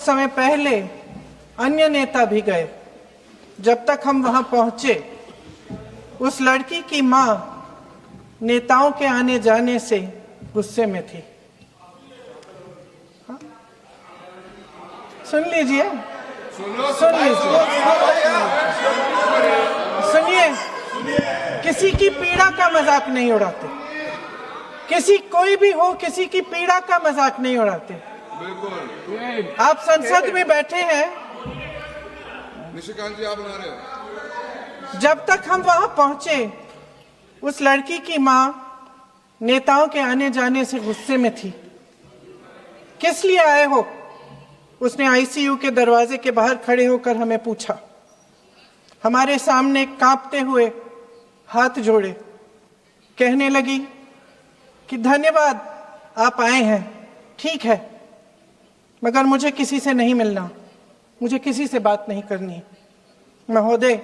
समय पहले अन्य नेता भी गए। जब तक हम वहां पहुंचे, उस लड़की की मां नेताओं के आने जाने से गुस्से में थी। सुन लीजिए, सुनिए, किसी की पीड़ा का मजाक नहीं उड़ाते। कोई भी हो, किसी की पीड़ा का मजाक नहीं उड़ाते। आप संसद में बैठे हैं, निशिकांत जी आप बना रहे हो। जब तक हम वहां पहुंचे, उस लड़की की मां नेताओं के आने जाने से गुस्से में थी। किस लिए आए हो? उसने आईसीयू के दरवाजे के बाहर खड़े होकर हमें पूछा। हमारे सामने कांपते हुए हाथ जोड़े कहने लगी कि धन्यवाद, आप आए हैं, ठीक है, मगर मुझे किसी से नहीं मिलना, मुझे किसी से बात नहीं करनी। महोदय,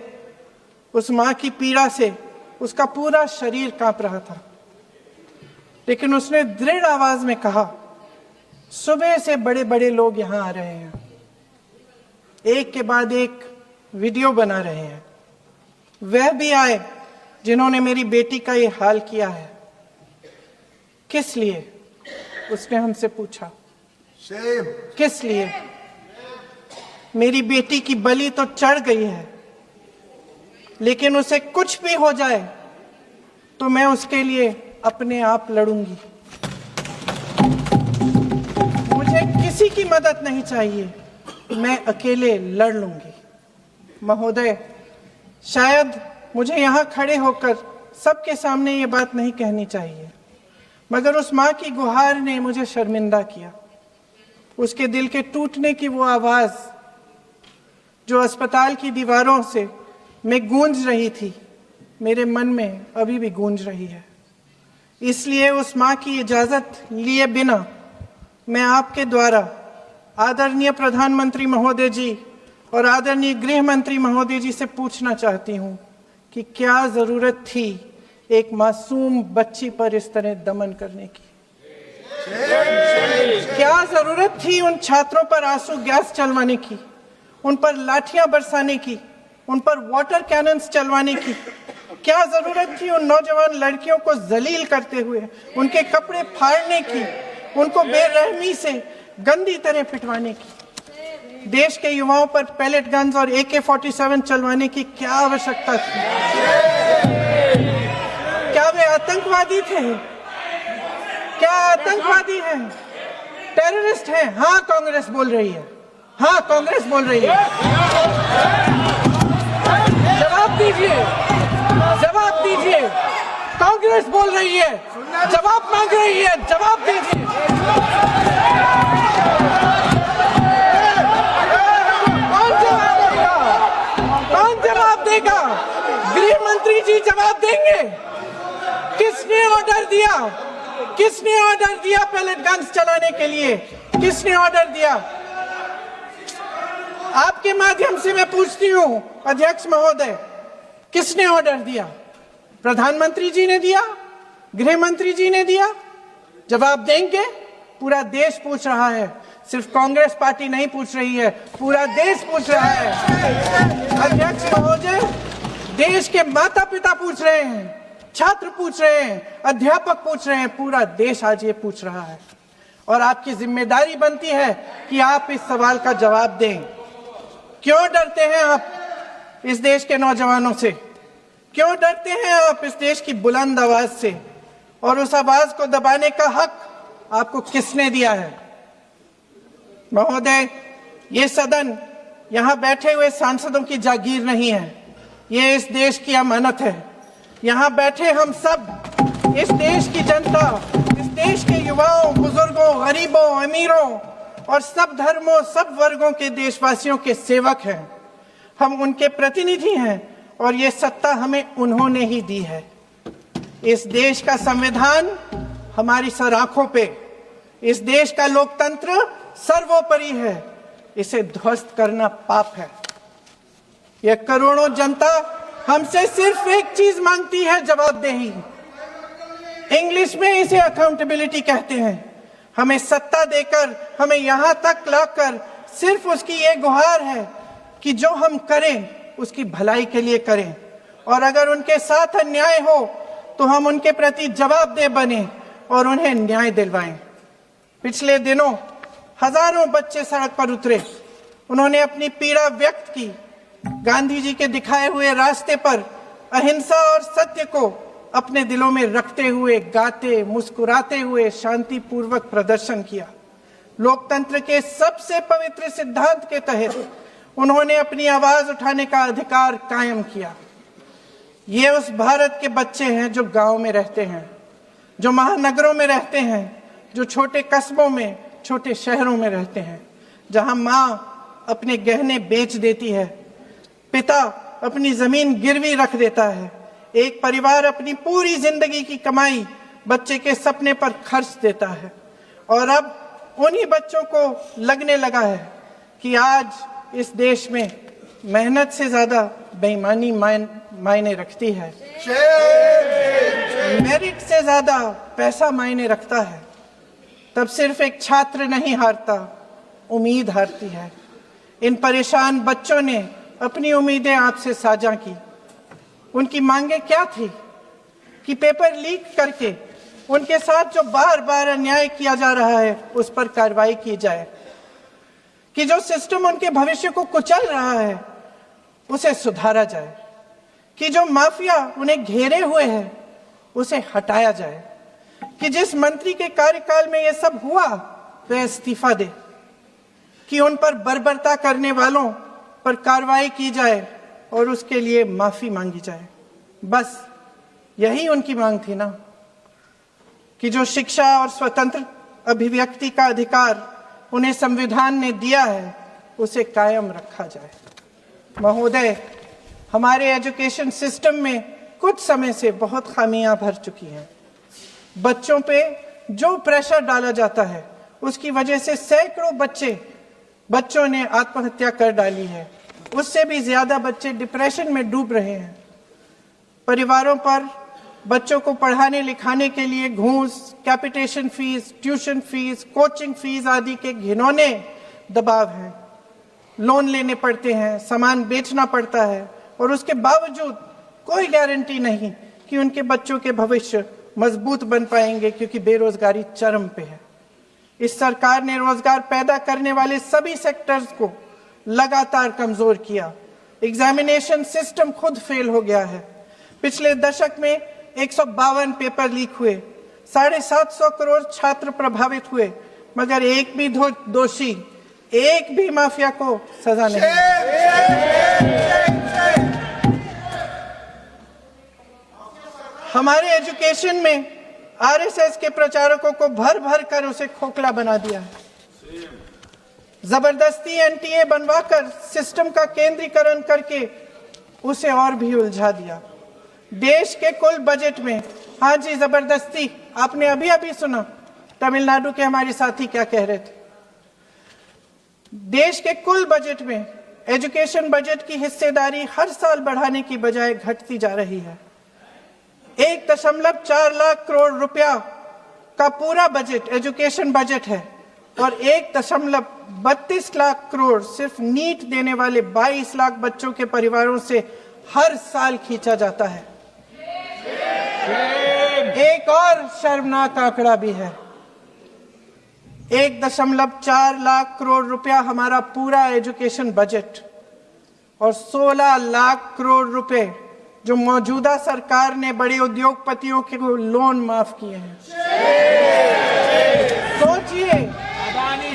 उस मां की पीड़ा से उसका पूरा शरीर कांप रहा था, लेकिन उसने दृढ़ आवाज में कहा, सुबह से बड़े बड़े लोग यहां आ रहे हैं, एक के बाद एक वीडियो बना रहे हैं। वह भी आए जिन्होंने मेरी बेटी का ये हाल किया है। किस लिए? उसने हमसे पूछा। किस लिए? मेरी बेटी की बलि तो चढ़ गई है, लेकिन उसे कुछ भी हो जाए तो मैं उसके लिए अपने आप लड़ूंगी। मुझे किसी की मदद नहीं चाहिए, मैं अकेले लड़ लूंगी। महोदय, शायद मुझे यहां खड़े होकर सबके सामने ये बात नहीं कहनी चाहिए, मगर उस मां की गुहार ने मुझे शर्मिंदा किया। उसके दिल के टूटने की वो आवाज जो अस्पताल की दीवारों से में गूंज रही थी, मेरे मन में अभी भी गूंज रही है। इसलिए उस मां की इजाजत लिए बिना मैं आपके द्वारा आदरणीय प्रधानमंत्री महोदय जी और आदरणीय गृह मंत्री महोदय जी से पूछना चाहती हूं कि क्या जरूरत थी एक मासूम बच्ची पर इस तरह दमन करने की? क्या जरूरत थी उन छात्रों पर आंसू गैस चलवाने की, उन पर लाठियां बरसाने की, उन पर वाटर कैनन्स चलवाने की? क्या जरूरत थी उन नौजवान लड़कियों को जलील करते हुए उनके कपड़े फाड़ने की, उनको बेरहमी से गंदी तरह पिटवाने की? देश के युवाओं पर पैलेट गन्स और AK-47 चलवाने की क्या आवश्यकता थी? क्या वे आतंकवादी थे? क्या आतंकवादी हैं? टेररिस्ट हैं? हाँ, कांग्रेस बोल रही है। हाँ, कांग्रेस बोल रही है। जवाब दीजिए, जवाब दीजिए। कांग्रेस बोल रही है, जवाब मांग रही है, जवाब दीजिए। कौन जवाब देगा? कौन जवाब देगा? गृह मंत्री जी जवाब देंगे। किसने ऑर्डर दिया? किसने ऑर्डर दिया पैलेट गन्स चलाने के लिए? किसने ऑर्डर दिया? आपके माध्यम से मैं पूछती हूं अध्यक्ष महोदय, किसने ऑर्डर दिया? प्रधानमंत्री जी ने दिया? गृह मंत्री जी ने दिया? जवाब देंगे? पूरा देश पूछ रहा है, सिर्फ कांग्रेस पार्टी नहीं पूछ रही है, पूरा देश पूछ रहा है। अध्यक्ष महोदय, देश के माता पिता पूछ रहे हैं, छात्र पूछ रहे हैं, अध्यापक पूछ रहे हैं, पूरा देश आज ये पूछ रहा है। और आपकी जिम्मेदारी बनती है कि आप इस सवाल का जवाब दें। क्यों डरते हैं आप इस देश के नौजवानों से? क्यों डरते हैं आप इस देश की बुलंद आवाज से? और उस आवाज को दबाने का हक आपको किसने दिया है? महोदय, ये सदन यहां बैठे हुए सांसदों की जागीर नहीं है, ये इस देश की अमानत है। यहां बैठे हम सब इस देश की जनता, इस देश के युवाओं, बुजुर्गों, गरीबों, अमीरों और सब धर्मों, सब वर्गों के देशवासियों के सेवक हैं। हम उनके प्रतिनिधि हैं और ये सत्ता हमें उन्होंने ही दी है। इस देश का संविधान हमारी सर आंखों पे, इस देश का लोकतंत्र सर्वोपरि है, इसे ध्वस्त करना पाप है। यह करोड़ों जनता हमसे सिर्फ एक चीज मांगती है, जवाबदेही। इंग्लिश में इसे अकाउंटेबिलिटी कहते हैं। हमें सत्ता देकर, हमें यहां तक लाकर सिर्फ उसकी ये गुहार है कि जो हम करें उसकी भलाई के लिए करें, और अगर उनके साथ अन्याय हो तो हम उनके प्रति जवाबदेह बने और उन्हें न्याय दिलवाएं। पिछले दिनों हजारों बच्चे सड़क पर उतरे, उन्होंने अपनी पीड़ा व्यक्त की। गांधी जी के दिखाए हुए रास्ते पर अहिंसा और सत्य को अपने दिलों में रखते हुए गाते मुस्कुराते हुए शांतिपूर्वक प्रदर्शन किया। लोकतंत्र के सबसे पवित्र सिद्धांत के तहत उन्होंने अपनी आवाज उठाने का अधिकार कायम किया। ये उस भारत के बच्चे हैं जो गांव में रहते हैं, जो महानगरों में रहते हैं, जो छोटे कस्बों में, छोटे शहरों में रहते हैं, जहां माँ अपने गहने बेच देती है, पिता अपनी जमीन गिरवी रख देता है, एक परिवार अपनी पूरी जिंदगी की कमाई बच्चे के सपने पर खर्च देता है। और अब उन्हीं बच्चों को लगने लगा है कि आज इस देश में मेहनत से ज्यादा बेईमानी मायने रखती है, मेरिट से ज्यादा पैसा मायने रखता है। तब सिर्फ एक छात्र नहीं हारता, उम्मीद हारती है। इन परेशान बच्चों ने अपनी उम्मीदें आपसे साझा की। उनकी मांगे क्या थी? कि पेपर लीक करके उनके साथ जो बार बार अन्याय किया जा रहा है उस पर कार्रवाई की जाए, कि जो सिस्टम उनके भविष्य को कुचल रहा है उसे सुधारा जाए, कि जो माफिया उन्हें घेरे हुए है उसे हटाया जाए, कि जिस मंत्री के कार्यकाल में यह सब हुआ वह इस्तीफा दे, कि उन पर बर्बरता करने वालों पर कार्रवाई की जाए और उसके लिए माफी मांगी जाए। बस यही उनकी मांग थी ना, कि जो शिक्षा और स्वतंत्र अभिव्यक्ति का अधिकार उन्हें संविधान ने दिया है उसे कायम रखा जाए। महोदय, हमारे एजुकेशन सिस्टम में कुछ समय से बहुत खामियां भर चुकी हैं। बच्चों पे जो प्रेशर डाला जाता है उसकी वजह से सैकड़ों बच्चों ने आत्महत्या कर डाली है। उससे भी ज्यादा बच्चे डिप्रेशन में डूब रहे हैं। परिवारों पर बच्चों को पढ़ाने लिखाने के लिए घूस, capitation fees, tuition fees, coaching fees आदि के घिनौने दबाव हैं। लोन लेने पड़ते हैं, सामान बेचना पड़ता है, और उसके बावजूद कोई गारंटी नहीं कि उनके बच्चों के भविष्य मजबूत बन पाएंगे, क्योंकि बेरोजगारी चरम पे है। इस सरकार ने रोजगार पैदा करने वाले सभी सेक्टर्स को लगातार कमजोर किया। एग्जामिनेशन सिस्टम खुद फेल हो गया है। पिछले दशक में 152 पेपर लीक हुए, 750 करोड़ छात्र प्रभावित हुए, मगर एक भी दोषी, एक भी माफिया को सजा नहीं। हमारे एजुकेशन में आरएसएस के प्रचारकों को भर भर कर उसे खोखला बना दिया है। जबरदस्ती एनटीए बनवाकर सिस्टम का केंद्रीकरण करके उसे और भी उलझा दिया। देश के कुल बजट में, हाँ जी जबरदस्ती, आपने अभी अभी सुना तमिलनाडु के हमारे साथी क्या कह रहे थे। देश के कुल बजट में एजुकेशन बजट की हिस्सेदारी हर साल बढ़ाने की बजाय घटती जा रही है। 1.4 लाख करोड़ रुपया का पूरा बजट एजुकेशन बजट है, और 1.32 लाख करोड़ सिर्फ नीट देने वाले 22 लाख बच्चों के परिवारों से हर साल खींचा जाता है। एक और शर्मनाक आंकड़ा भी है। 1.4 लाख करोड़ रुपया हमारा पूरा एजुकेशन बजट, और 16 लाख करोड़ रुपए जो मौजूदा सरकार ने बड़े उद्योगपतियों के लोन माफ किए हैं।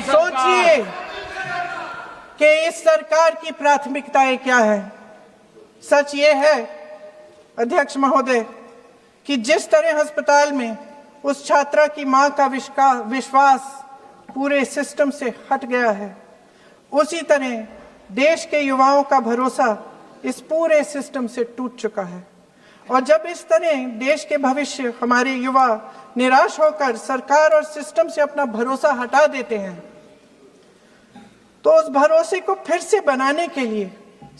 सोचिए कि इस सरकार की प्राथमिकताएं क्या है। सच ये है अध्यक्ष महोदय कि जिस तरह अस्पताल में उस छात्रा की मां का विश्वास पूरे सिस्टम से हट गया है, उसी तरह देश के युवाओं का भरोसा इस पूरे सिस्टम से टूट चुका है। और जब इस तरह देश के भविष्य, हमारे युवा निराश होकर सरकार और सिस्टम से अपना भरोसा हटा देते हैं, तो उस भरोसे को फिर से बनाने के लिए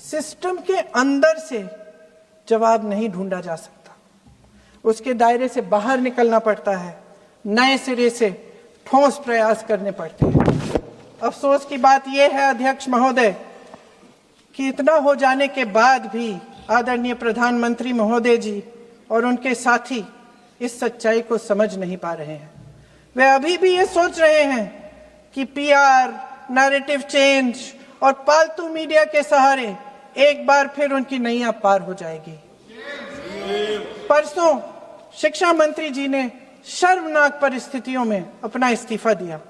सिस्टम के अंदर से जवाब नहीं ढूंढा जा सकता। उसके दायरे से बाहर निकलना पड़ता है, नए सिरे से ठोस प्रयास करने पड़ते हैं। अफसोस की बात यह है अध्यक्ष महोदय कि इतना हो जाने के बाद भी आदरणीय प्रधानमंत्री महोदय जी और उनके साथी इस सच्चाई को समझ नहीं पा रहे हैं। वे अभी भी ये सोच रहे हैं कि पीआर, नैरेटिव चेंज और पालतू मीडिया के सहारे एक बार फिर उनकी नैया पार हो जाएगी। परसों शिक्षा मंत्री जी ने शर्मनाक परिस्थितियों में अपना इस्तीफा दिया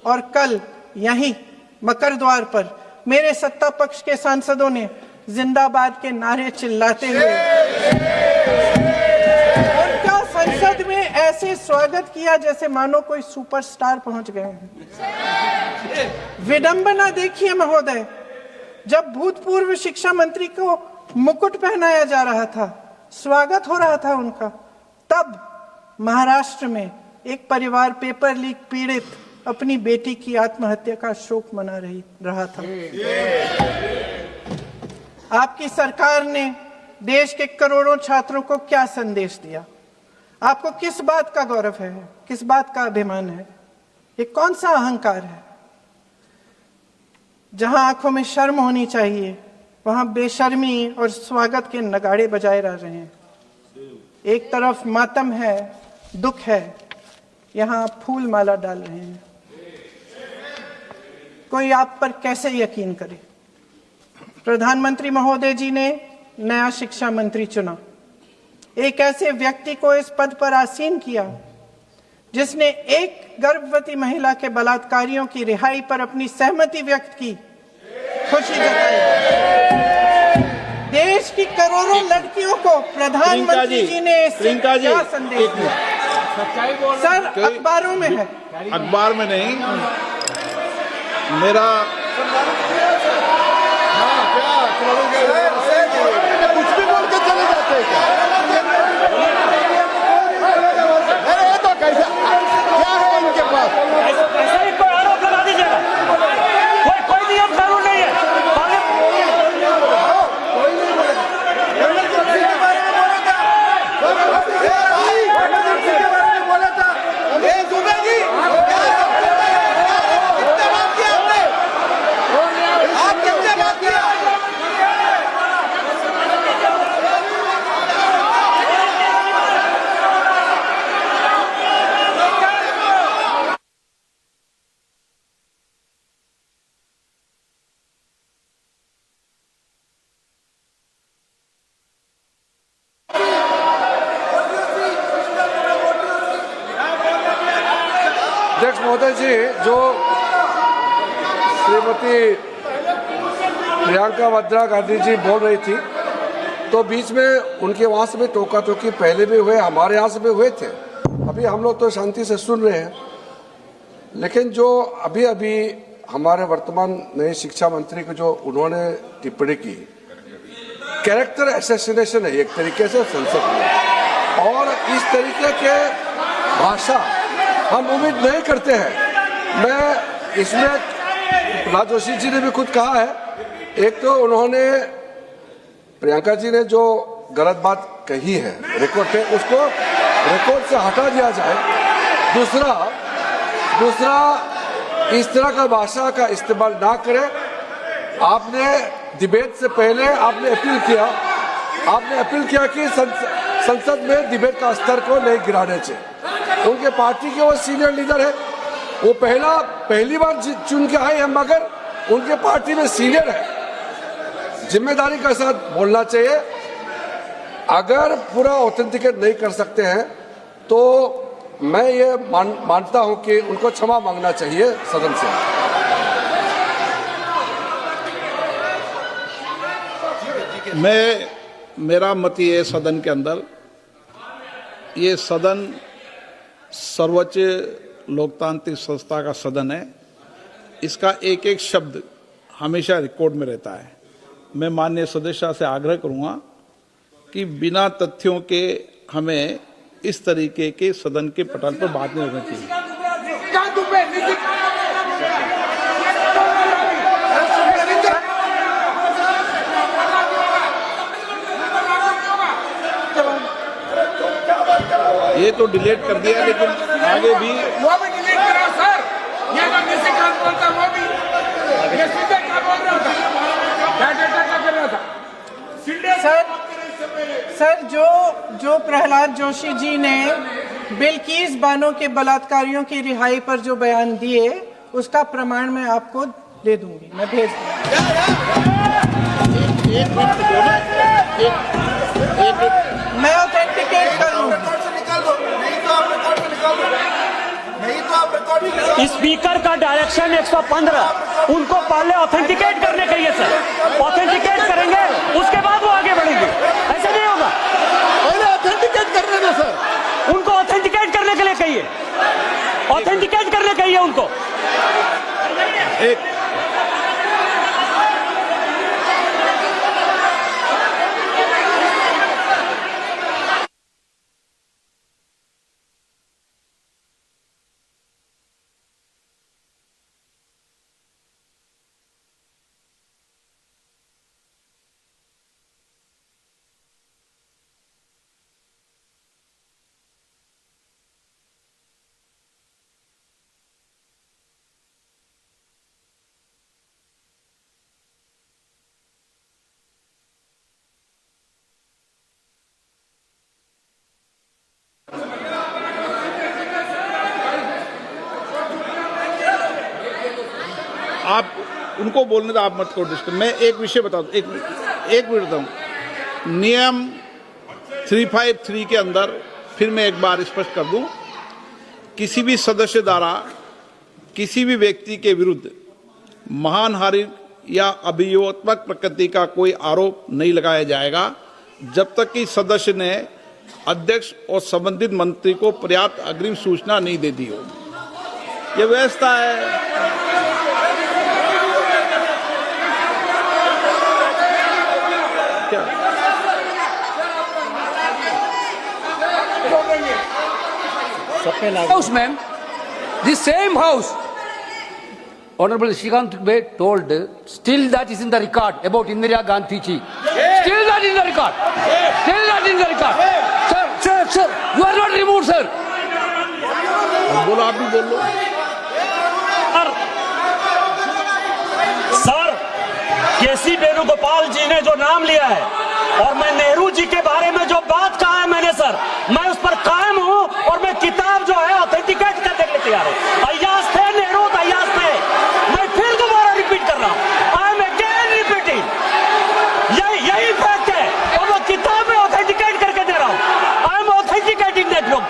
और कल यहीं मकर द्वार पर मेरे सत्ता पक्ष के सांसदों ने जिंदाबाद के नारे चिल्लाते हुए उनका संसद में ऐसे स्वागत किया जैसे मानो कोई सुपरस्टार पहुंच गए हैं। विडंबना देखिए महोदय, जब भूतपूर्व शिक्षा मंत्री को मुकुट पहनाया जा रहा था, स्वागत हो रहा था उनका, तब महाराष्ट्र में एक परिवार पेपर लीक पीड़ित अपनी बेटी की आत्महत्या का शोक मना रहा था। आपकी सरकार ने देश के करोड़ों छात्रों को क्या संदेश दिया? आपको किस बात का गौरव है, किस बात का अभिमान है? ये कौन सा अहंकार है? जहां आंखों में शर्म होनी चाहिए वहां बेशर्मी और स्वागत के नगाड़े बजाए रह रहे हैं। एक तरफ मातम है, दुख है, यहां फूल माला डाल रहे हैं। कोई आप पर कैसे यकीन करे? प्रधानमंत्री महोदय जी ने नया शिक्षा मंत्री चुना, एक ऐसे व्यक्ति को इस पद पर आसीन किया जिसने एक गर्भवती महिला के बलात्कारियों की रिहाई पर अपनी सहमति व्यक्त की, खुशी जताई। देश की करोड़ों लड़कियों को प्रधानमंत्री जी ने क्या संदेश दिया? सर, अखबारों में है, अखबार में नहीं। मेरा कुछ भी बोल के चले जाते हैं क्या? अरे ये तो कैसा क्या है इनके पास? ऐसा ही कोई आरोप लगा दीजिएगा। कोई नियम कानून नहीं है। अध्यक्ष महोदय जी, जो श्रीमती प्रियंका वाड्रा गांधी जी बोल रही थी, तो बीच में उनके वहाँ से भी टोका टोकी पहले भी हुए, हमारे यहाँ से भी हुए थे। अभी हम लोग तो शांति से सुन रहे हैं, लेकिन जो अभी अभी हमारे वर्तमान नए शिक्षा मंत्री को जो उन्होंने टिप्पणी की, कैरेक्टर असैसिनेशन है एक तरीके से संसद में, और इस तरीके के भाषा हम उम्मीद नहीं करते हैं। मैं इसमें प्रहलाद जोशी जी ने भी खुद कहा है, एक तो उन्होंने प्रियंका जी ने जो गलत बात कही है रिकॉर्ड पे, उसको रिकॉर्ड से हटा दिया जाए। दूसरा इस तरह का भाषा का इस्तेमाल ना करें। आपने डिबेट से पहले आपने अपील किया कि संसद में डिबेट का स्तर को नहीं गिराने चाहिए। उनके पार्टी के वो सीनियर लीडर है, वो पहली बार चुन के आए हैं, मगर उनके पार्टी में सीनियर है। जिम्मेदारी के साथ बोलना चाहिए। अगर पूरा ऑथेंटिकेट नहीं कर सकते हैं तो मैं ये मानता हूं कि उनको क्षमा मांगना चाहिए सदन से। मेरा मत ये सदन के अंदर, ये सदन सर्वोच्च लोकतांत्रिक संस्था का सदन है। इसका एक एक शब्द हमेशा रिकॉर्ड में रहता है। मैं माननीय सदस्य से आग्रह करूंगा कि बिना तथ्यों के हमें इस तरीके के सदन के पटल पर बात नहीं होनी चाहिए। ये तो डिलीट कर दिया, लेकिन आगे भी वो भी डिलीट करा सर। ये जो निशिकांत बोलता है वो भी सर, जो प्रहलाद जोशी जी ने बिल्किस बानो के बलात्कारियों की रिहाई पर जो बयान दिए, उसका प्रमाण मैं आपको दे दूंगी, मैं भेज दूंगी। मैं ऑथेंटिकेट करूंगी। स्पीकर का डायरेक्शन 115, उनको पहले ऑथेंटिकेट करने के लिए सर, ऑथेंटिकेट करेंगे उसके बाद वो आगे बढ़ेंगे, ऐसा नहीं होगा। पहले ऑथेंटिकेट करने दो सर, उनको ऑथेंटिकेट करने के लिए कहिए, ऑथेंटिकेट करने कहिए उनको। एक आप उनको बोलने दो, आप मत करो डिस्टर्ब। मैं एक विषय बता दूं, एक मिनट बताऊं। नियम 353 के अंदर फिर मैं एक बार स्पष्ट कर दूं, किसी भी सदस्य द्वारा किसी भी व्यक्ति के विरुद्ध मानहानि या अभियोगात्मक प्रकृति का कोई आरोप नहीं लगाया जाएगा जब तक कि सदस्य ने अध्यक्ष और संबंधित मंत्री को पर्याप्त अग्रिम सूचना नहीं दे दी हो। यह व्यवस्था है। House, ma'am, the same house, Honorable Shrikant Dubey told, still that is in the record about Indira Gandhi ji. Still that in the record. Still that in the record. Sir, you are not removed, sir. बोलो, आप भी बोल लो। Sir, केसी वेणुगोपाल जी ने जो नाम लिया है और मैं नेहरू जी के बारे में जो बात कहा है मैंने, सर, मैं उस पर कायम हूं और मैं किताब जो है ऑथेंटिकेट करने के लिए तैयार हूं। अय्याज थे नेहरू, अय्याज थे। मैं फिर दोबारा रिपीट कर रहा हूं, आई एम अगेन रिपीटिंग, यही फैक्ट है और वो किताब में ऑथेंटिकेट करके दे रहा हूं। I am authenticating that book.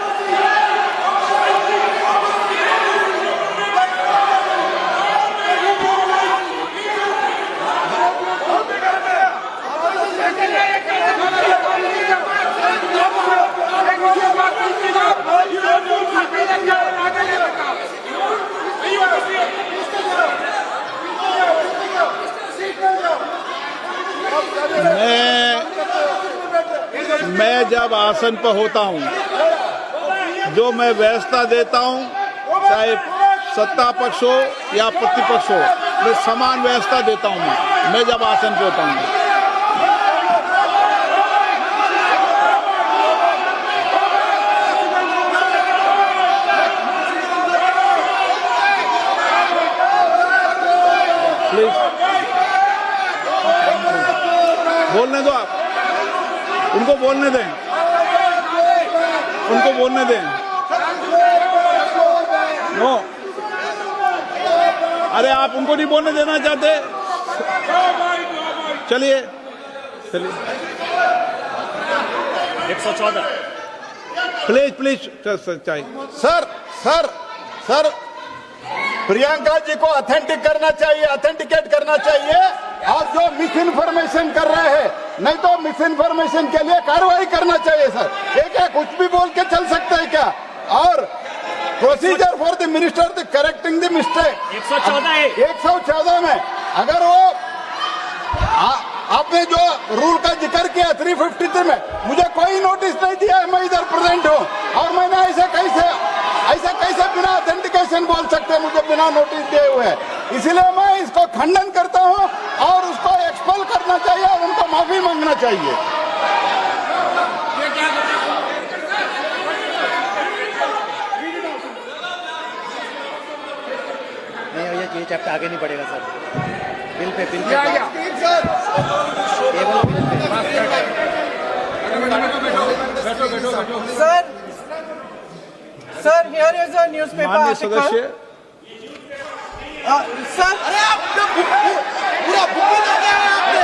मैं जब आसन पर होता हूं, जो मैं व्यवस्था देता हूं, चाहे सत्ता पक्ष हो या प्रतिपक्ष हो, मैं समान व्यवस्था देता हूं। मैं जब आसन पर होता हूं, प्लीज बोलने दो, आप उनको बोलने दें, उनको बोलने दें। नो, अरे आप उनको नहीं बोलने देना चाहते? चलिए 114 प्लीज चाहिए। सर प्रियंका जी को ऑथेंटिकेट करना चाहिए और जो मिस इन्फॉर्मेशन कर रहे हैं, नहीं तो मिस इन्फॉर्मेशन के लिए कार्रवाई करना चाहिए सर। ये क्या कुछ भी बोल के चल सकता है क्या? और procedure for the minister the correcting the mistake 114 में अगर वो आपने जो रूल का जिक्र किया 353 में, मुझे कोई नोटिस नहीं दिया है, मैं इधर प्रेजेंट हूँ और मैंने ऐसे कैसे बिना ऑथेंटिकेशन बोल सकते, मुझे बिना नोटिस दिए हुए। इसलिए मैं इसको खंडन करता हूँ और उसको एक्सपेल करना चाहिए और उनको माफी मांगना चाहिए। नहीं, ये चैप्टर आगे नहीं बढ़ेगा sir. Bill pay Sir, here is a newspaper माननीय article. सदस्य, Sir, पूरा बुकी लेके आए आपने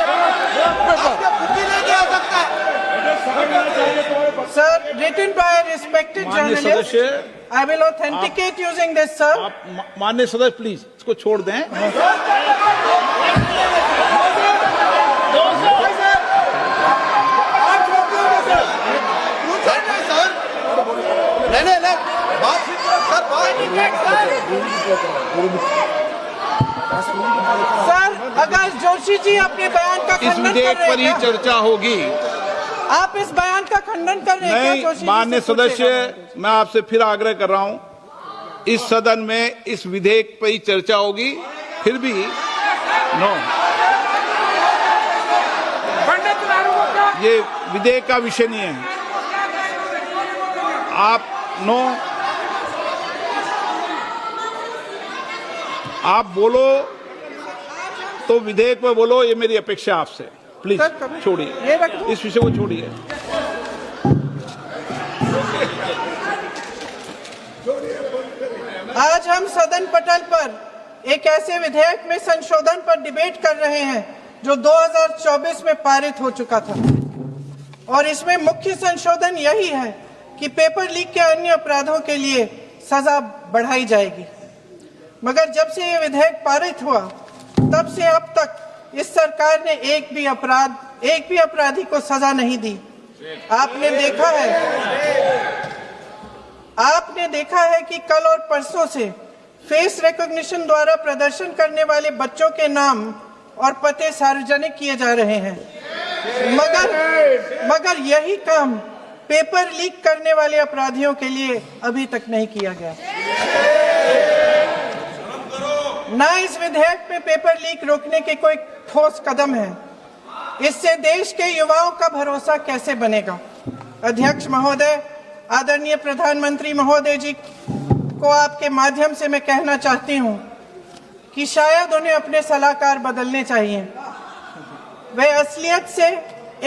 बुकी लेके आ सकता है sir, written by a respected माननीय journalist. सदस्य, I will authenticate using this, sir. आप माननीय सदस्य प्लीज इसको छोड़ दें। नहीं बात सर सर, अगर जोशी जी अपने बयान का इस खंडन कर विधेयक रहे पर ही हैं क्या? चर्चा होगी। आप इस बयान का खंडन कर रहे हैं क्या नहीं, जोशी जी माननीय से पूछेगा? सदस्य, मैं आपसे फिर आग्रह कर रहा हूं, इस सदन में इस विधेयक पर ही चर्चा होगी। फिर भी नो, ये विधेयक का विषय नहीं है। आप नो, आप बोलो तो विधेयक पर बोलो, ये मेरी अपेक्षा आपसे। प्लीज सर, कभी- छोड़िए, ये रख दो। इस विषय को छोड़िए। आज हम सदन पटल पर एक ऐसे विधेयक में संशोधन पर डिबेट कर रहे हैं जो 2024 में पारित हो चुका था, और इसमें मुख्य संशोधन यही है कि पेपर लीक के अन्य अपराधों के लिए सजा बढ़ाई जाएगी। मगर जब से ये विधेयक पारित हुआ तब से अब तक इस सरकार ने एक भी अपराधी को सजा नहीं दी। आपने देखा है कि कल और परसों से फेस रिकॉग्निशन द्वारा प्रदर्शन करने वाले बच्चों के नाम और पते सार्वजनिक किए जा रहे हैं, मगर यही काम पेपर लीक करने वाले अपराधियों के लिए अभी तक नहीं किया गया। ना इस विधेयक में पेपर लीक रोकने के कोई ठोस कदम है। इससे देश के युवाओं का भरोसा कैसे बनेगा? अध्यक्ष महोदय, आदरणीय प्रधानमंत्री महोदय जी को आपके माध्यम से मैं कहना चाहती हूं कि शायद उन्हें अपने सलाहकार बदलने चाहिए। वे असलियत से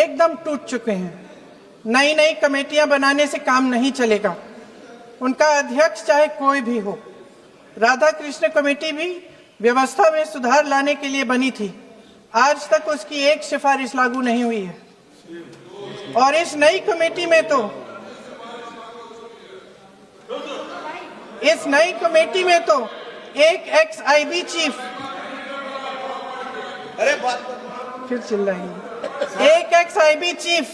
एकदम टूट चुके हैं। नई कमेटियां बनाने से काम नहीं चलेगा। उनका अध्यक्ष चाहे कोई भी हो। राधा कृष्ण कमेटी भी व्यवस्था में सुधार लाने के लिए बनी थी। आज तक उसकी एक सिफारिश लागू नहीं हुई है, और इस नई कमेटी में तो एक एक्स-आईबी चीफ, फिर चिल्लाएंगे, एक एक्स-आईबी चीफ,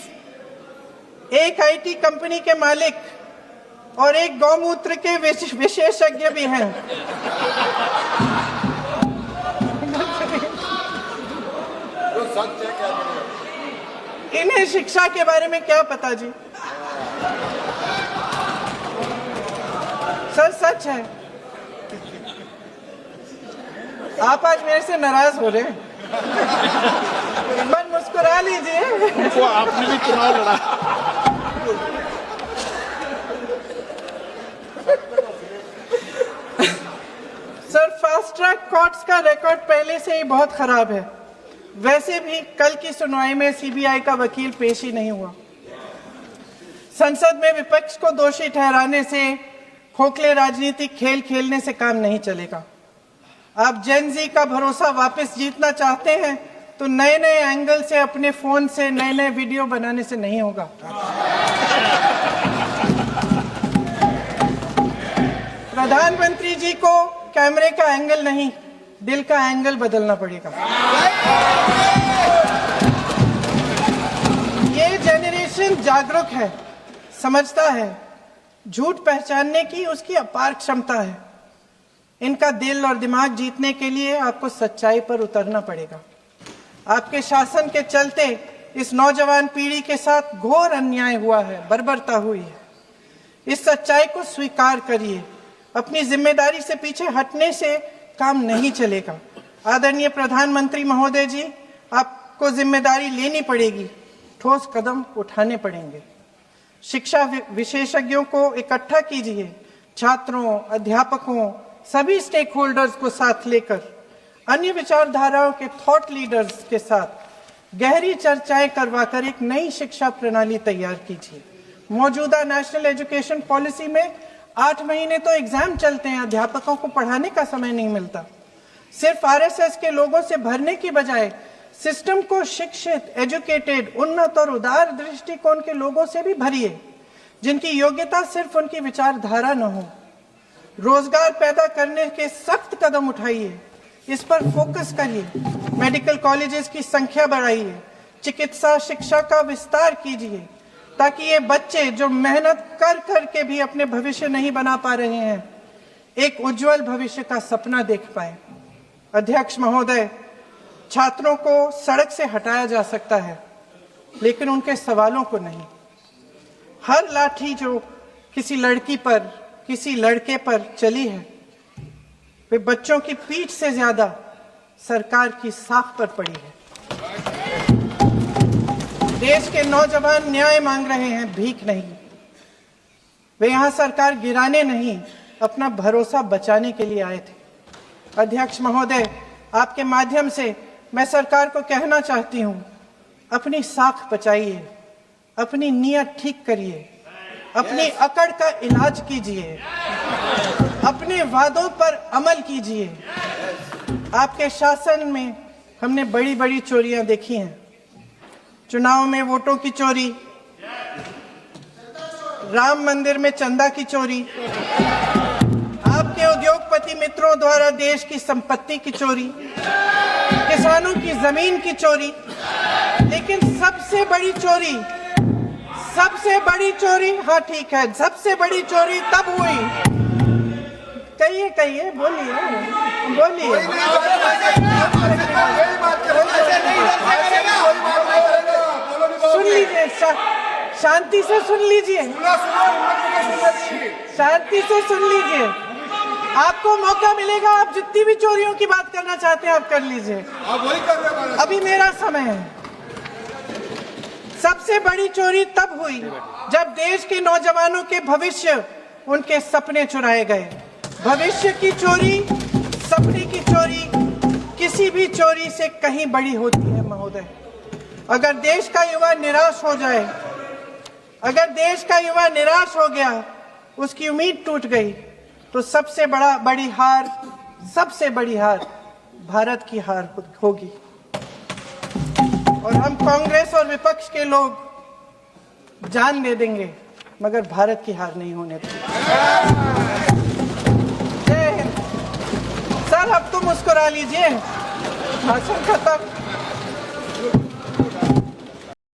एक आईटी कंपनी के मालिक और एक गौमूत्र के विशेषज्ञ भी हैं। इन्हें शिक्षा के बारे में क्या पता जी? सर, सच है। आप आज मेरे से नाराज हो रहे हैं। मन मुस्कुरा लीजिए। तो आपने भी चुनाव लड़ा। सर, फास्ट ट्रैक कोर्ट्स का रिकॉर्ड पहले से ही बहुत खराब है। वैसे भी कल की सुनवाई में सीबीआई का वकील पेश ही नहीं हुआ। संसद में विपक्ष को दोषी ठहराने से, खोखले राजनीतिक खेल खेलने से काम नहीं चलेगा। आप जेन जी का भरोसा वापस जीतना चाहते हैं तो नए एंगल से अपने फोन से नए वीडियो बनाने से नहीं होगा। प्रधानमंत्री जी को कैमरे का एंगल नहीं, दिल का एंगल बदलना पड़ेगा। ये जेनरेशन जागरूक है, समझता है। झूठ पहचानने की उसकी अपार क्षमता है। इनका दिल और दिमाग जीतने के लिए आपको सच्चाई पर उतरना पड़ेगा। आपके शासन के चलते इस नौजवान पीढ़ी के साथ घोर अन्याय हुआ है, बर्बरता हुई है। इस सच्चाई को स्वीकार करिए। अपनी जिम्मेदारी से पीछे हटने से काम नहीं चलेगा। आदरणीय प्रधानमंत्री महोदय जी, आपको जिम्मेदारी लेनी पड़ेगी, ठोस कदम उठाने पड़ेंगे। शिक्षा विशेषज्ञों को इकट्ठा कीजिए, छात्रों, अध्यापकों, सभी स्टेक होल्डर्स को साथ लेकर, अन्य विचारधाराओं के थॉट लीडर्स के साथ गहरी चर्चाएं करवाकर एक नई शिक्षा प्रणाली तैयार कीजिए। मौजूदा नेशनल एजुकेशन पॉलिसी में 8 महीने तो एग्जाम चलते हैं, अध्यापकों को पढ़ाने का समय नहीं मिलता। सिर्फ आरएसएस के लोगों से भरने की बजाय सिस्टम को शिक्षित, एजुकेटेड, उन्नत और उदार दृष्टिकोण के लोगों से भी भरिए, जिनकी योग्यता सिर्फ उनकी विचारधारा न हो। रोजगार पैदा करने के सख्त कदम उठाइए, इस पर फोकस करिए। मेडिकल कॉलेजेस की संख्या बढ़ाइए, चिकित्सा शिक्षा का विस्तार कीजिए, ताकि ये बच्चे जो मेहनत कर कर के भी अपने भविष्य नहीं बना पा रहे हैं, एक उज्जवल भविष्य का सपना देख पाए। अध्यक्ष महोदय, छात्रों को सड़क से हटाया जा सकता है, लेकिन उनके सवालों को नहीं। हर लाठी जो किसी लड़की पर, किसी लड़के पर चली है, वे बच्चों की पीठ से ज्यादा सरकार की साख पर पड़ी है। देश के नौजवान न्याय मांग रहे हैं, भीख नहीं। वे यहां सरकार गिराने नहीं, अपना भरोसा बचाने के लिए आए थे। अध्यक्ष महोदय, आपके माध्यम से मैं सरकार को कहना चाहती हूं, अपनी साख बचाइए, अपनी नीयत ठीक करिए, अपनी अकड़ का इलाज कीजिए, अपने वादों पर अमल कीजिए। आपके शासन में हमने बड़ी बड़ी चोरियां देखी हैं। चुनाव में वोटों की चोरी, राम मंदिर में चंदा की चोरी, आपके उद्योगपति मित्रों द्वारा देश की संपत्ति की चोरी, किसानों की जमीन की चोरी, लेकिन सबसे बड़ी चोरी, हाँ ठीक है, सबसे बड़ी चोरी तब हुई। कहिए, बोलिए। सुन लीजिए, शांति से सुन लीजिए, शांति से सुन लीजिए। आपको मौका मिलेगा, आप जितनी भी चोरियों की बात करना चाहते हैं आप कर लीजिए, अभी मेरा समय है। सबसे बड़ी चोरी तब हुई जब देश के नौजवानों के भविष्य, उनके सपने चुराए गए। भविष्य की चोरी, सपने की चोरी किसी भी चोरी से कहीं बड़ी होती है महोदय। अगर देश का युवा निराश हो जाए, अगर देश का युवा निराश हो गया, उसकी उम्मीद टूट गई, तो सबसे बड़ी हार भारत की हार होगी। और हम कांग्रेस और विपक्ष के लोग जान दे देंगे, मगर भारत की हार नहीं होने देंगे। सर, अब तो मुस्कुरा लीजिए, भाषण खत्म।